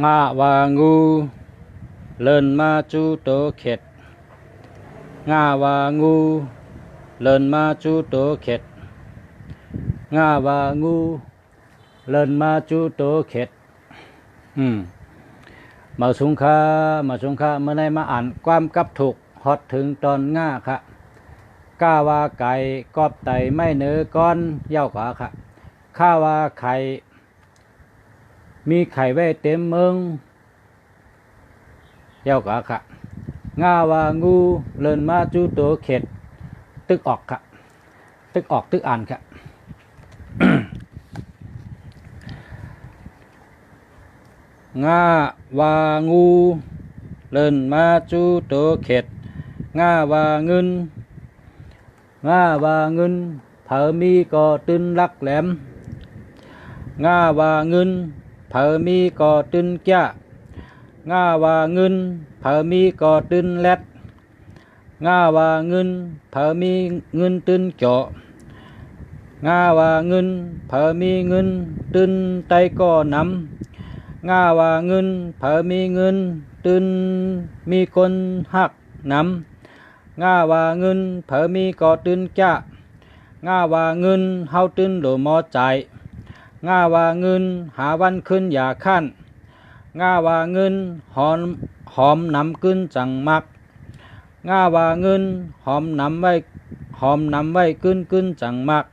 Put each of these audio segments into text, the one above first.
งาวางูเลินมาจูโตเข็ดงาวางูเลินมาจูโตเข็ดงาวางูเลินมาจูโตเข็ดมาสงค่าเมื่อไหร่มาอ่านความกับถูกฮอดถึงตอนง่าค่ะก้าว่าไก่กอบไตไม่เนื้อก้อนเย้ากว่าค่ะข้าว่าไข่มีไข่ไว้เต็มเมืองเย้ากว่าค่ะง่าว่างูเลินมาจูโตเข็ดตึกออกค่ะตึกออกตึกอ่านค่ะ ง่าวางูเลินมาจูโตเข็ดง่าวาเงินง่าวาเงินเผอมีก่อตึนลักแหลมง่าวาเงินเผอมีก่อตึนแก่ง่าวาเงินเผอมีก่อตึนแลดง่าวาเงินเผอมีเงินตึนเจาะง่าวาเงินเผอมีเงินตึนไตก่อนำง่าวาเงินเผอมีเงินตึนมีคนหักนำง่าวาเงินเผอมีก่อตึนจ้าง่าวาเงินเฮาตึนโหลมอใจง่าวาเงินหาวันขึ้นอย่าขั้นง่าวาเงินหอมนำขึ้นจังมักง่าวาเงินหอมนำไว้ขึ้นจังมัก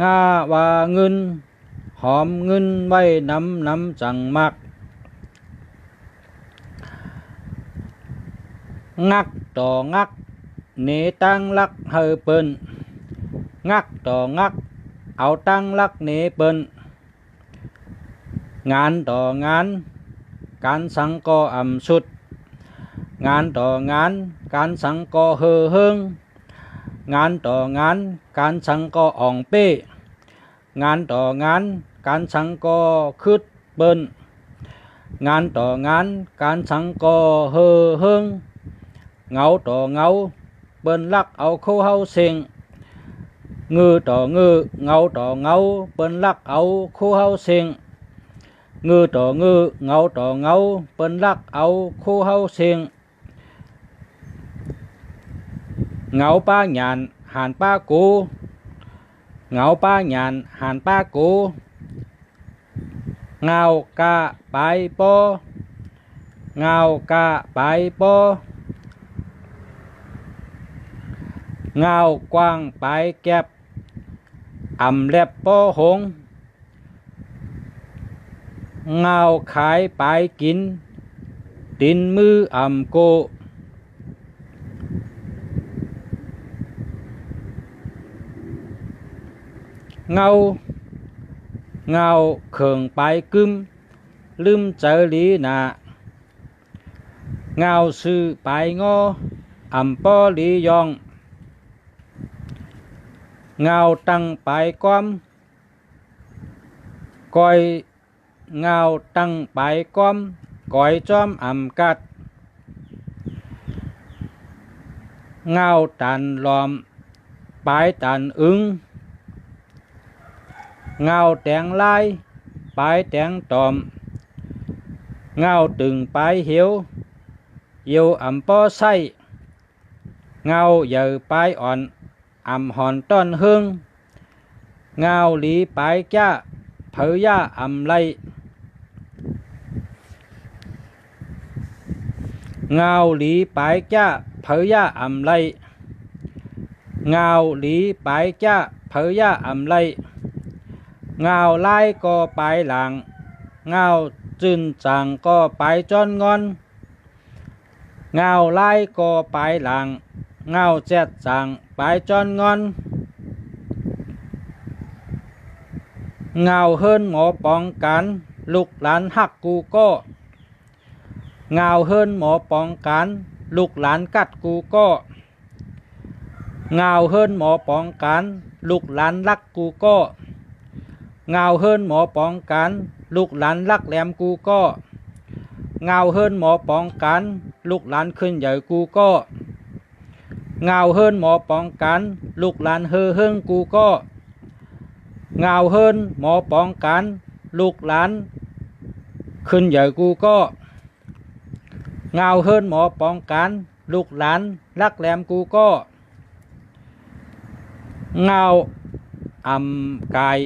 ง่าวาเงินหอมเงินไว้นำจังมักงักต่องักเนตั้งลักเฮอเปิ้นงักต่องักเอาตั้งลักเนเปิ้นงานต่องานการสังก่ออ่ำสุดงานต่องานการสังก่อเฮอเฮิงงานต่องานการสังก่ออ่องเป้งานต่องานการสังก่อคืดเปิ้นงานต่องานการสังก่อเฮอเฮิงเงาต่อเงาเปิ้นลักเอาเข้าเฮาเสียงงือต่อเงือเงาต่อเงาเปิ้นลักเอาเข้าเฮาเสียงงือต่อเงือเงาต่อเงาเปิ้นลักเอาเข้าเฮาเสียงเงาป้าหยานหานป้ากูเงาป้าหยานหานป้ากูเงากะไปปอเงากะไปปอเงากว้างไปแก็บอ่ำแลบปอหงเงาขายไปกินตินมืออ่ำโกเงาเขิงไปกึมลืมเจอลีนาเงาซื้อไปงออ่ำปอลียองเงาตั้งไปความก้อยเงาตั้งไปความก้อยจอมอ่ำกัดเงาตันลอมไปตันอึงเงาแตงลายไปแตงตอมเงาตึงไปเหียวอ่ำปอไส้เงาเยอไปอ่อนอ่ำหอนต้นหึงเงาหลีไปจ้าเผยย่าอ่ำไลเงาหลีไปจ้าเผยย่าอ่ำไลเงาหลีไปจ้าเผยย่าอ่ำไลเงาไล่ก็ไปหลังเงาจืนจังก็ไปจอนงอนเงาไล่ก็ไปหลังเงาแจ็ดจังไปจอนงอนเงาเฮิรนหมอป้องกันลูกหลานหักกูก็เงาเฮิรนหมอป้องกันลูกหลานกัดกูก็เงาเฮิรนหมอป้องกันลูกหลานรักกูก็เงาเฮิรนหมอป้องกันลูกหลานรักแหลมกูก็เงาเฮิรนหมอป้องกันลูกหลานขึ้นใหญ่กูก็เงาเฮิรนหมอป้องกันลูกหลานเฮอเฮิงกูก็เงาเฮิรนหมอป้องกันลูกหลาน ขึ้นใหญ่กูก็เงาเฮิรนหมอปองการลูกหลานรักแหลมกูก็เงาอ่ำกาย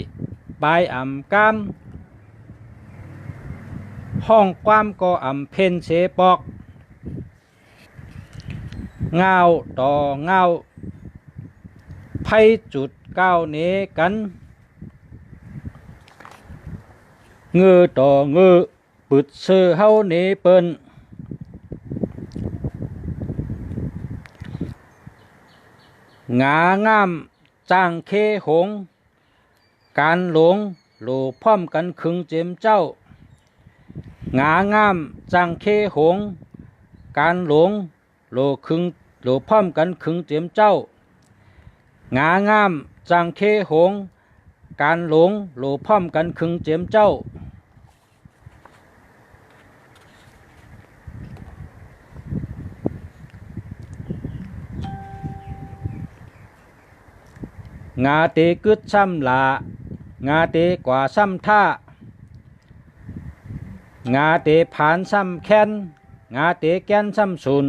ปลายอ่ำก้ามห้องความก็อ่ำเพนเสปอกเงาต่อเงาไพจุดเก้าเนกันเงือต่อเงือปึดเสือเฮาเนเปิ้นงางามจ้างเคหงการหลงโลพร้อมกันคึงเจมเจ้างางามจ้างเคหงการหลงโลพร้อมกันคึงเจมเจ้างางามจ้างเคหงการหลงโลพร้อมกันคึงเจมเจ้างาเตกึดซ้ำลางาเตกว่าซ้ำท่างาเตผ่านซ้ำแค้นงาเตแก้นซ้ำสุน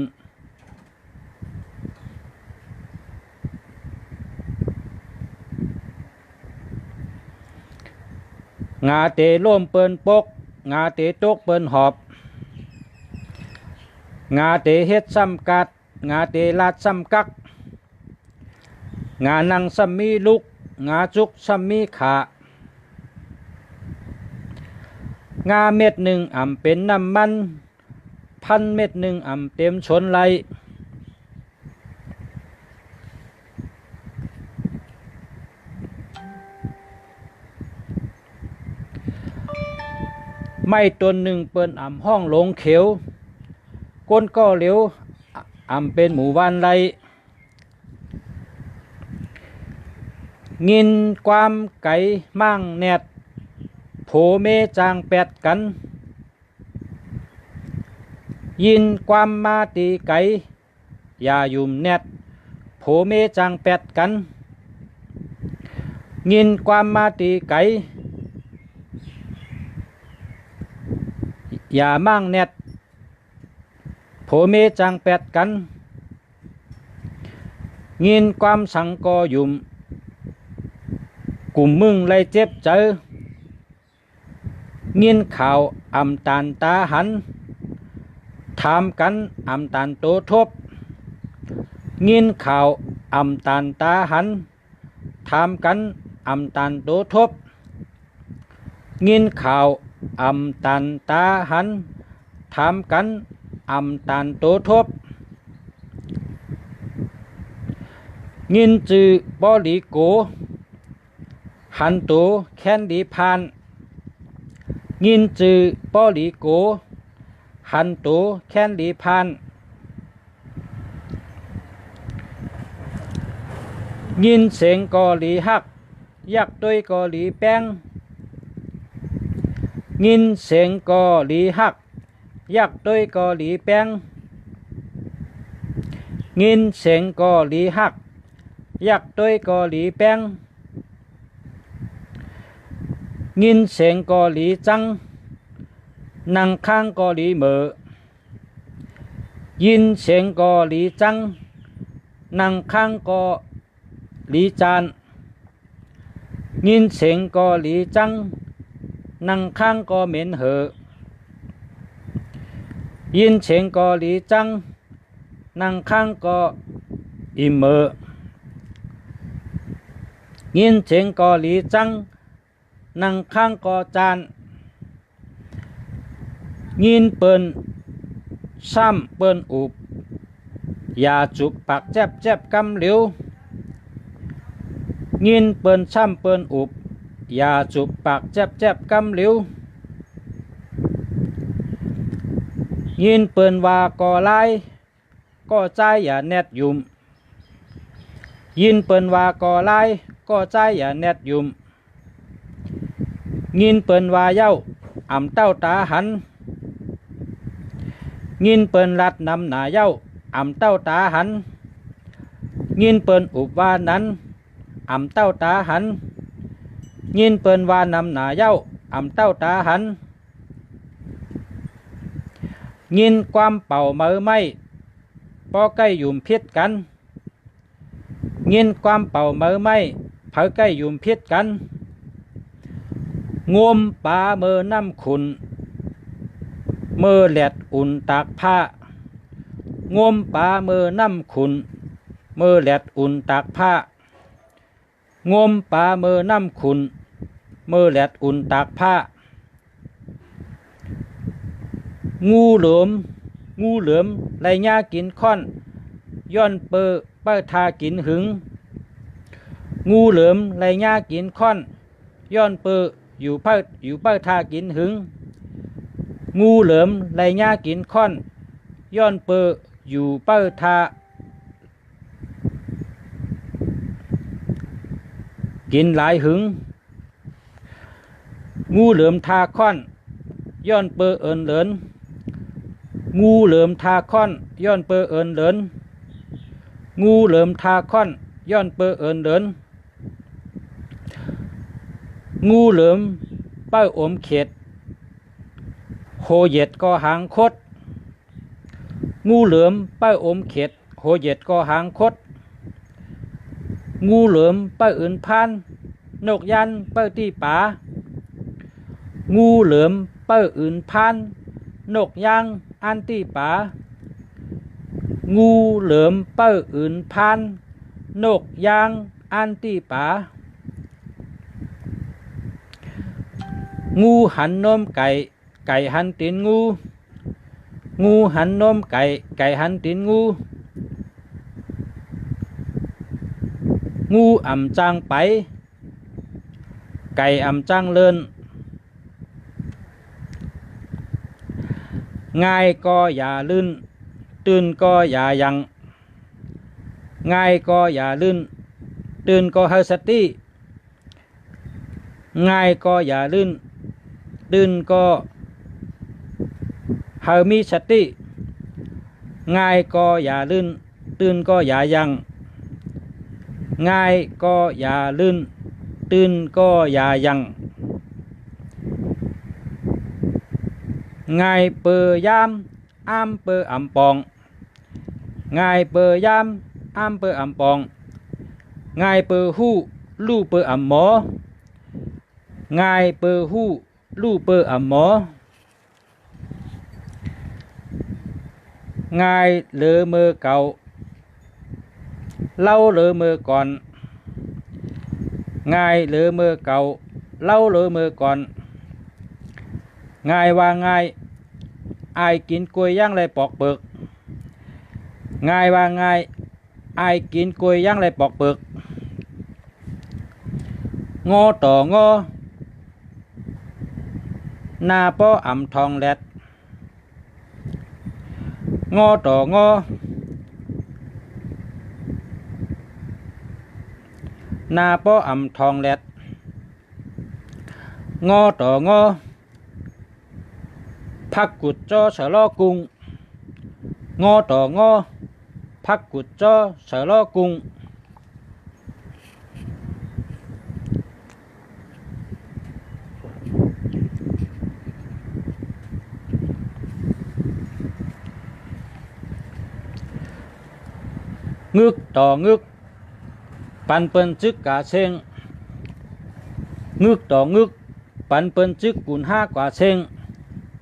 งาเตล่มเปิ้นปกงาเตตกเปิ้นหอบงาเตเฮ็ดซ้ำกัดงาเตลาดซ้ำกักงานังซ้ำมีลุกงาจุกซ้ำมีขางาเม็ดหนึ่งอ่ำเป็นน้ำมันพันเม็ดหนึ่งอ่ำเต็มชนไหลไม่ต้นหนึ่งเปิ้นอ่ำห้องหลงเขียวก้นก็เหลวอ่ำเป็นหมู่บ้านไรงินความไก่มั่งแนดโผเมจางแปดกันยินความมาตีไก่อย่ายุ่มแนดโผเมจางแปดกันยินความมาตีไก่อย่ามั่งแนดโผเมจางแปดกันยินความสังกอยุ่มกลุ่มมึงเลยเจ็บเจอเงียนข่าวอำตานตาหันถามกันอำตานโตทบเงียนข่าวอำตานตาหันถามกันอำตานโตทบเงียนข่าวอำตานตาหันถามกันอำตานโตทบเงียนจือบอลีโกหันโตแค้นดีพานยินจือปอลีโกหันโตแค้นดีพานยินเสียงกอลีฮักยักต้วยกอลีแป้งยินเสียงกอลีฮักยักต้วยกอลีแป้งยินเสียงกอลีฮักยักต้วยกอลีแป้งยินเสียงกอหลีจังนั่งข้างกอหลีเหมอยินเสียงกอหลีจังนั่งข้างกอหลีจานยินเสียงกอหลีจังนั่งข้างกอเหม็นเหอยินเสียงกอหลีจังนั่งข้างกออิมเมอยินเสียงกอหลีจังนั่งข้างกอจานยินเปิ้นซ้ำเปิ้นอุบอย่าจุบปากแจบกำเหลียวยินเปิ้นซ้ำเปิ้นอุบอย่าจุบปากแจบกำเหลียวยินเปิ้นว่าก่อลายก็ใจอย่าแนดยุ่มยินเปิ้นว่าก่อลายก็ใจอย่าแนดยุ่มยินเปิ้นว่าเย้าอ่ำเต้าตาหันยินเปิ้นรัดนำหนาเย้าอ่ำเต้าตาหันยินเปิ้นอุบว่านั้นอ่ำเต้าตาหันยินเปิ้นว่านำหนาเย้าอ่ำเต้าตาหัน ยินความเป่าเมือไม่ปอใกล้ยุ่มพิษกันยินความเป่าเมือไม่เผาใกล้ยุ่มพิษกันงมป่าเมือน้ำขุนเมือแหลดอุ่นตากผ้างมป่าเมือน้ำขุนเมือแหลดอุ่นตากผ้างมป่าเมือน้ำขุนเมือแหลดอุ่นตากผ้างูเหลือมไรหญ้ากินค่อนย้อนเป้อทากินหึงงูเหลือมไรหญ้ากินค่อนย้อนเป้ออยู่เป้อทากินหึงงูเหลือมไรหญ้ากินค่อนย้อนเป้ออยู่เป้อทากินหลายหึงงูเหลือมทาค่อนย้อนเป้อเอินเหลินงูเหลือมทาค่อนย้อนเป้อเอินเหลินงูเหลือมทาค่อนย้อนเป้อเอินเหลินงูเหลือมเป้าอมเข็ดโหเย็ดก็หางคดงูเหลือมเป้าอมเข็ดโหเย็ดก็หางคดงูเหลือมเป้าอื่นพันนกยันเป้าที่ป่างูเหลือมเป้าอื่นพันนกยางอันที่ป่างูเหลือมเป้าอื่นพันนกยางอันที่ป่างูหันนมไก่หันตีนงูหันนมไก่หันตีนงูอ่ำจางไปไก่อ่ำจางเลินง่ายก็อย่าลื่นตื่นก็อย่ายังง่ายก็อย่าลื่นตื่นก็ให้สติง่ายก็อย่าลื่นตื่นก็ให้มีสติง่ายก็อย่าลื่นตื่นก็อย่ายังง่ายก็อย่าลื่นตื่นก็อย่ายังง่ายเปื่อยามอ้ามเปื่ออ่ำปองง่ายเปื่อยามอ้ามเปื่ออ่ำปองง่ายเปื่อหู้ลู่เปื่ออ่ำหมอง่ายเปื่อหู้ลู่เปื่ออ่ำหมอง่ายเหลือมือเก่าเล่าเหลือมือก่อนง่ายเหลือมือเก่าเล่าเหลือมือก่อนง่ายว่าง่ายอายกินกล้วยย่างไรปอกเปลือกง่ายว่าง่ายอายกินกล้วยย่างไรปอกเปลือกงอต่องอหน้าป้ออ่ำทองแหลดงอต่องอหน้าป้ออ่ำทองแหลดงอต่องอพักกุดจอเสลอกุงงอต่องอพักกุดจอเสลอกุงงึกต่องึกปันเปิ้นจึกกาเชงงึกต่องึกปันเปิ้นจึกกุนห้ากว่าเชง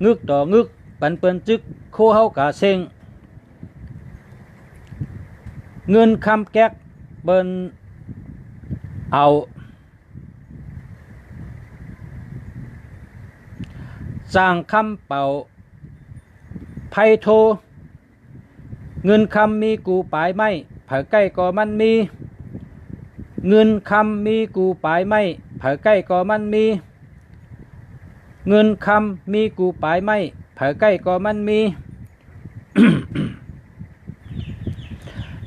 งึกต่องึกปันเปิ้นจึกโคเฮากาเชงเงินคำแก๊กเปิ้นเอาสร้างคำเป่าไพโทเงินคำมีกูปลายไม้เผาใกล้ก็มันมีเงินคำมีกูปลายไม้เผาใกล้ก็มันมีเงินคำมีกูปลายไม้เผาใกล้ก็มันมี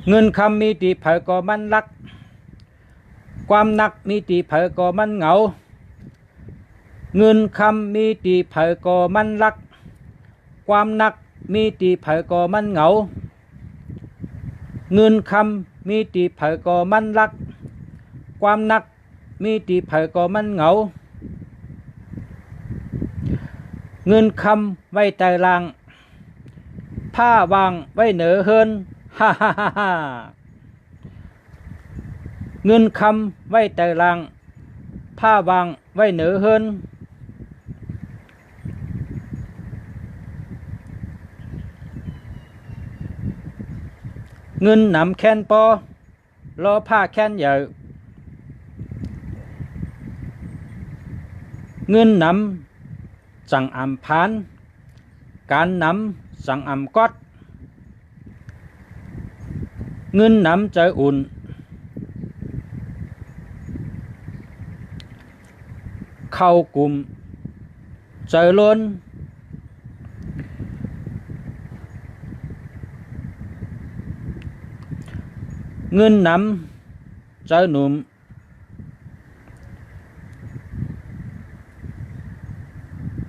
เงินคำมีตีเผาก็มันรักความนักมีตีเผาก็มันเหงาเงินคำมีตีเผาก็มันรักความนักมีตีเผาก็มันเหงาเงินคำมีตีเผาก็มันรักความนักมีตีเผาก็มันเหงาเงินคำไว้ใต้ล่าง ผ้าวางไว้เหนือเฮินฮ่าฮ่าฮ่าฮ่าเงินคำไว้แต่ลังผ้าวางไว้เหนือเฮินเงินนำแค้นปอรอผ้าแค้นใหญ่เงินนำจังอำพานการนำจังอำกอดเงินนำใจอุ่นเข้ากลุ่มใจล้นเงินนำใจหนุ่ม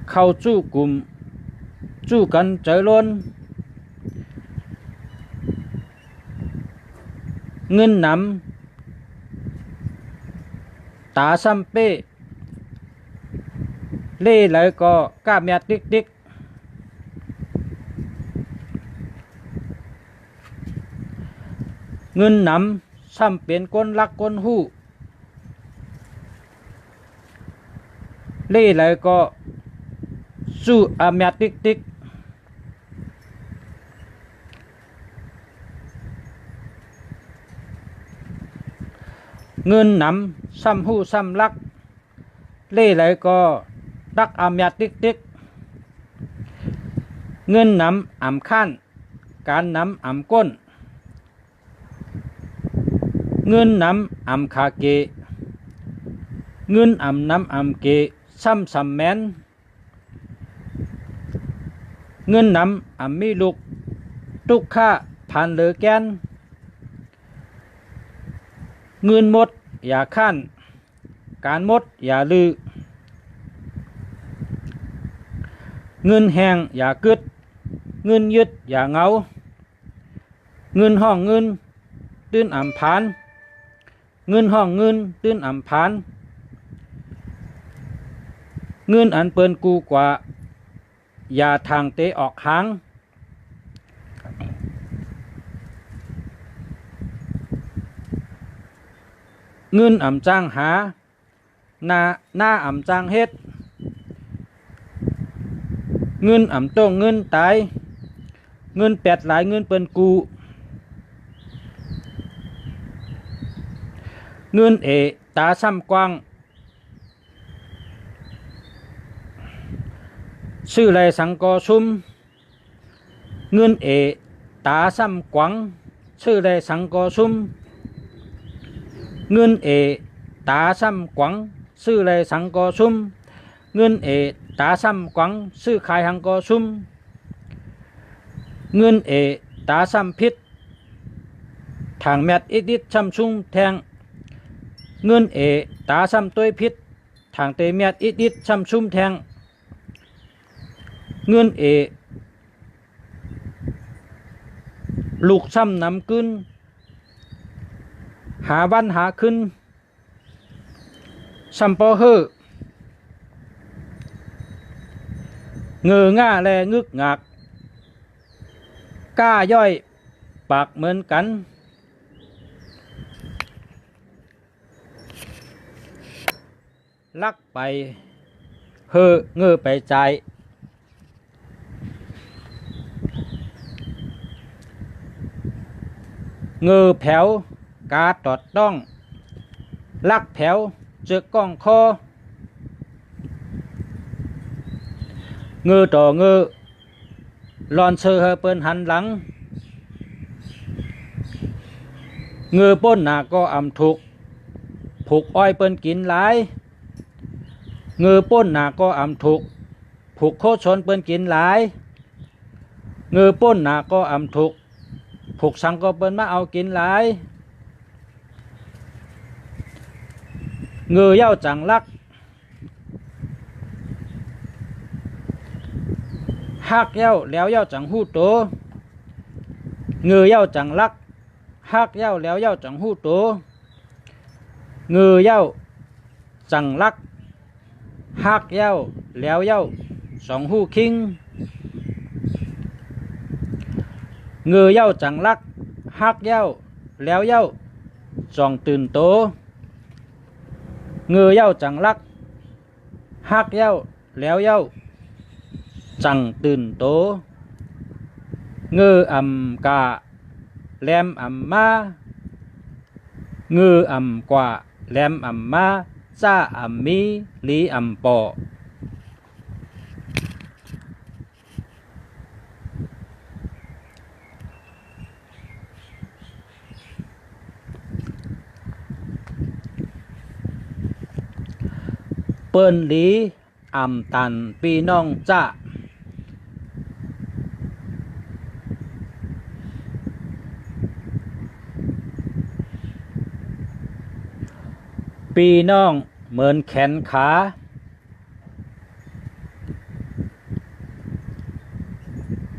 เข้าจู้กลุ่มจู้กันใจล้นเงินนำตาซ้ำเป้เล่ไหลก็กล้าเมียติ๊กติ๊กเงินนำซ้ำเป็นก้นลักก้นหู้เล่ไหลก็สู้อาเมียติ๊กติ๊กเงินนำซ้ำหู้ซ้ำลักเล่ไหลก็ดักอาเมียติ๊กติ๊กเงินนำอ่ำข้านการนำอ่ำก้นเงินนำอ่ำคาเกเงินอ่ำนำอ่ำเกซ้ำซ้ำแมนเงินนำอ่ำมีลูกตุกค่าผ่านเหลือแกนเงินหมดอย่าข้านการหมดอย่าลือเงินแหงอย่ากึดเงินยึดอย่าเงาเงินห้องเงินตื้นอ่ำผานเงินห้องเงินตื้นอ่ำผานเงินอันเปิ้นกูกว่าอย่าทางเตะออกหางเงินอ่ำจ้างหาหน้าอ่ำจ้างเฮ็ดเงินอ่ำต้องเงินตายเงินแปดหลายเงินเปิ้นกูเงินตาซ้ำกว้างชื่อไรสังกอชุมเงินตาซ้ำกว้างชื่อไรสังกอชุมเงินตาซ้ำกว้างชื่อไรสังกอชุมเงินตาซ้ำกว้างชื่อขายหังกอชุมเงินตาซ้ำพิษทางแมดอิดช้ำชุ่มแทงเงินตาซ้ำตัวพิษทางเตแมดอิดช้ำชุ่มแทงเงินลูกซ้ำนำขึ้นหาวันหาขึ้นซ้ำปอเฮอเงือง่าแลงึกงักกล้าย่อยปากเหมือนกันลักไปเฮอเงือไปใจเงือแผวกาตอดต้องลักแผวเจอก้องคอเงือต่อเงือลอนเซอเฮเปิ้นหันหลังเงือป้นหนาก็อำถูกผูกอ้อยเปิ้นกินหลายเงือป้นหนาก็อำถูกผูกโคชนเปิ้นกินหลายเงือป้นหนาก็อำถูกผูกสังก็เปิ้นมาเอากินหลายเงือเย้าจังลักฮักเย้าแล้วเย้าจังหู้โตเงือเย้าจังลักฮักเย้าแล้วเย้าจังหู้โตเงือเย้าจังลักฮักเย้าแล้วเย้าสองหู้คิง เงือเย้าจังลักฮักเย้าแล้วเย้าจองตื่นโตเงือเย้าจังลักฮักเย้าแล้วเย้าจังตื่นโตเงืออำกาแหลมอำมาเงืออำกว่าแหลมอำมาจ้าอำมีลีอำปอเปิ้นลีอำตันปีน้องจ้าปีน้องเหมือนแขนขา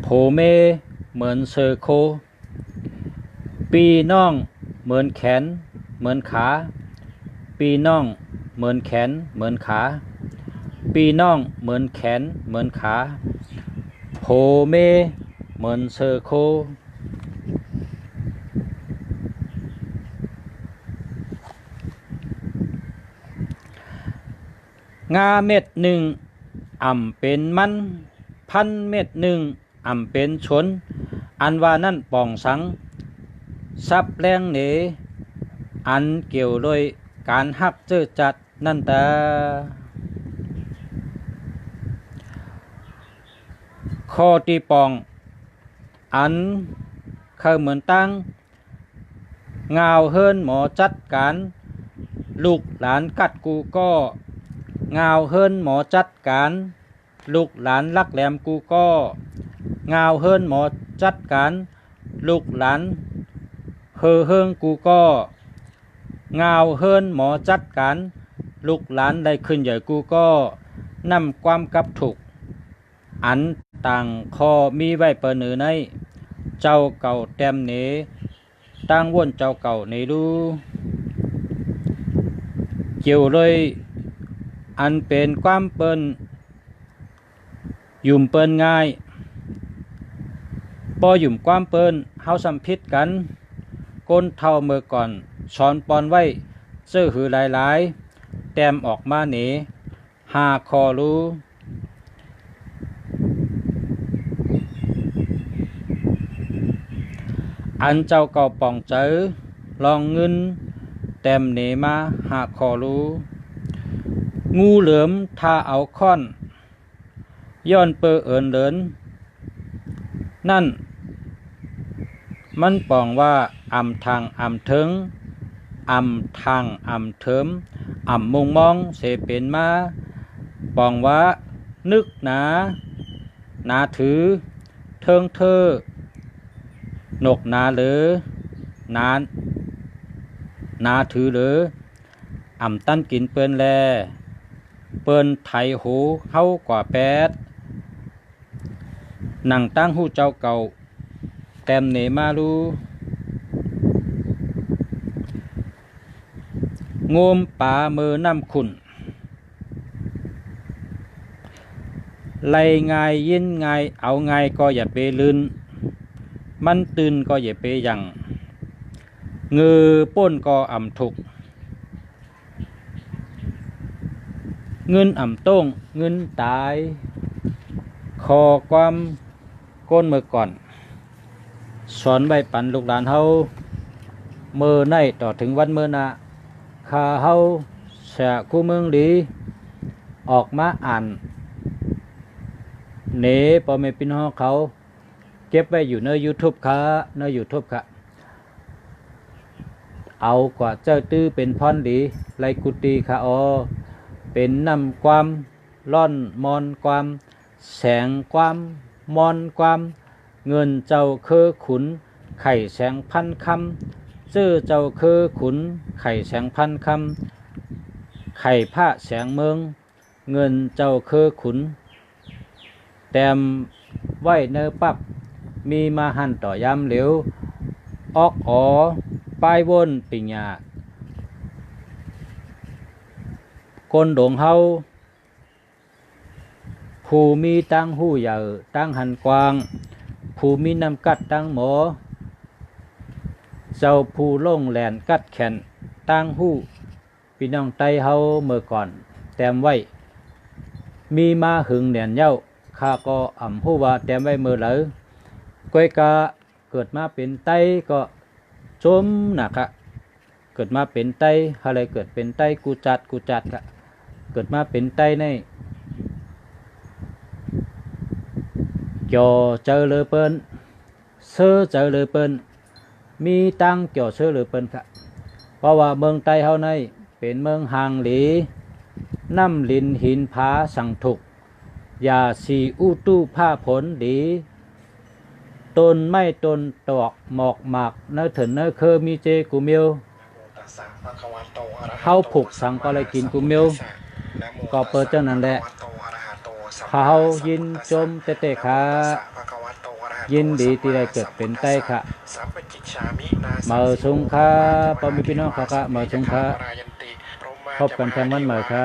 โผเมเหมือนเซอร์โคปีน้องเหมือนแขนเหมือนขาปีน้องเหมือนแขนเหมือนขาปีน้องเหมือนแขนเหมือนขาโผเมเหมือนเซอร์โคงาเม็ดหนึ่งอ่ำเป็นมันพันเม็ดหนึ่งอ่ำเป็นชนอันว่านั่นป่องสังซับแรงเหนอันเกี่ยวโดยการหักเจอจัดนั่นแต่ข้อที่ปองอันเขาเหมือนตั้งเงาเฮิรนหมอจัดการลูกหลานกัดกูก็เงาเฮิรนหมอจัดการลูกหลานลักแหลมกูก็เงาเฮิรนหมอจัดการลูกหลานเฮิงกูก็เงาเฮิรนหมอจัดการลูกหลานได้ขึ้นใหญ่กูก็นำความกับถูกอันต่างคอมีไว้เปิดเนือในเจ้าเก่าเต็มเนตั้งว่นเจ้าเก่าในดูเกี่ยวเลยอันเป็นความเปิ้นยุ่มเปิ้นง่ายปอยุ่มความเปิ้นเฮาสัมพิษกันก้นเท่าเมื่อก่อนช้อนปอนไว้เสื้อหือหลายๆแต้มออกมาเหนหาคอรู้อันเจ้าเก่าป่องเจอลองเงินแต้มเหนมาหาคอรู้งูเหลือมถ้าเอาค้อนย้อนเปอเอินเดินนั่นมันป่องว่าอำทางอำเทิงอำทางอำเทิมอำมุงมองเสเป็นมาป่องว่านึกหนาถือเทิงเธอนกนาเหลือนาถือเหลืออำตั้นกินเปิ้นแลเปิ้นไถหูเฮากว่าแปดหนังตั้งหูเจ้าเก่าแต้มเหนมาลูงมป่ามือน้ำขุนไล่ง่ายยินง่ายเอาง่ายก็อย่าไปลื่นมันตื่นก็อย่าไปยังเงือป้นก็อ่ำถูกเงินอ่ำต้งเงินตายคอความก้นเมื่อก่อนสอนใบปันลูกหลานเฮาเมื่อในต่อถึงวันเมื่อนาข้าเฮาแสคู่เมืองดีออกมาอ่านเนปอเมปินฮอเขาเก็บไว้อยู่ใน YouTube ค่ะใน YouTube ค่ะเอากว่าเจ้าตื้อเป็นพรดีไลกุตีค่ะอ๋อเป็นนำความร่อนมอนความแสงความมอนความเงินเจ้าคือขุนไข่แสงพันคำชื่อเจ้าคือขุนไข่แสงพันคำไข่ผ้าแสงเมืองเงินเจ้าคือขุนแต้มไว้เนอปับมีมาหันต่อยามเหลวออกอ๋อปลายวนปิญญาคนดงเฮาผู้มีตั้งหู้ใหญ่ตั้งหันกวาง ผู้มีน้ำกัดตั้งหมอเจ้าผู้ลงแหลนกัดแขนตั้งหู้พี่น้องไตเฮาเมื่อก่อนแต้มไว้มีมาหึงแหนนเย้าข้าก็อ่ำหู้ว่าแต้มไว้เมื่อไหร่ก้อยกะเกิดมาเป็นไตก็จมนะคะเกิดมาเป็นไตอะไรเกิดเป็นไตกูจัดกะเกิดมาเป็นไตในจอเจอเลยเปิ้นเสื้อเจอเลยเปิ้นมีตังจอเสื้อเลยเปิ้นค่ะเพราะว่าเมืองไต้เฮาในเป็นเมืองห่างหลีน้ำลินหินผาสังถุกยาสีอู้ตู้ผ้าผลดีต้นไม้ต้นตอกหมอกหมากเนื้อเถินเนื้อเคอมีเจกูเมียวเข้าผูกสังก็เลยกินกูเมียวก็เปิดเจ้านั่นแหละเขายินจมเตะขายินดีที่ได้เกิดเป็นไต้ค่ะเมื่อสงฆ์ค่ะพ่อแม่พี่น้องค่ะเมื่อสงฆ์ค่ะพบกันแค่วันใหม่ค่ะ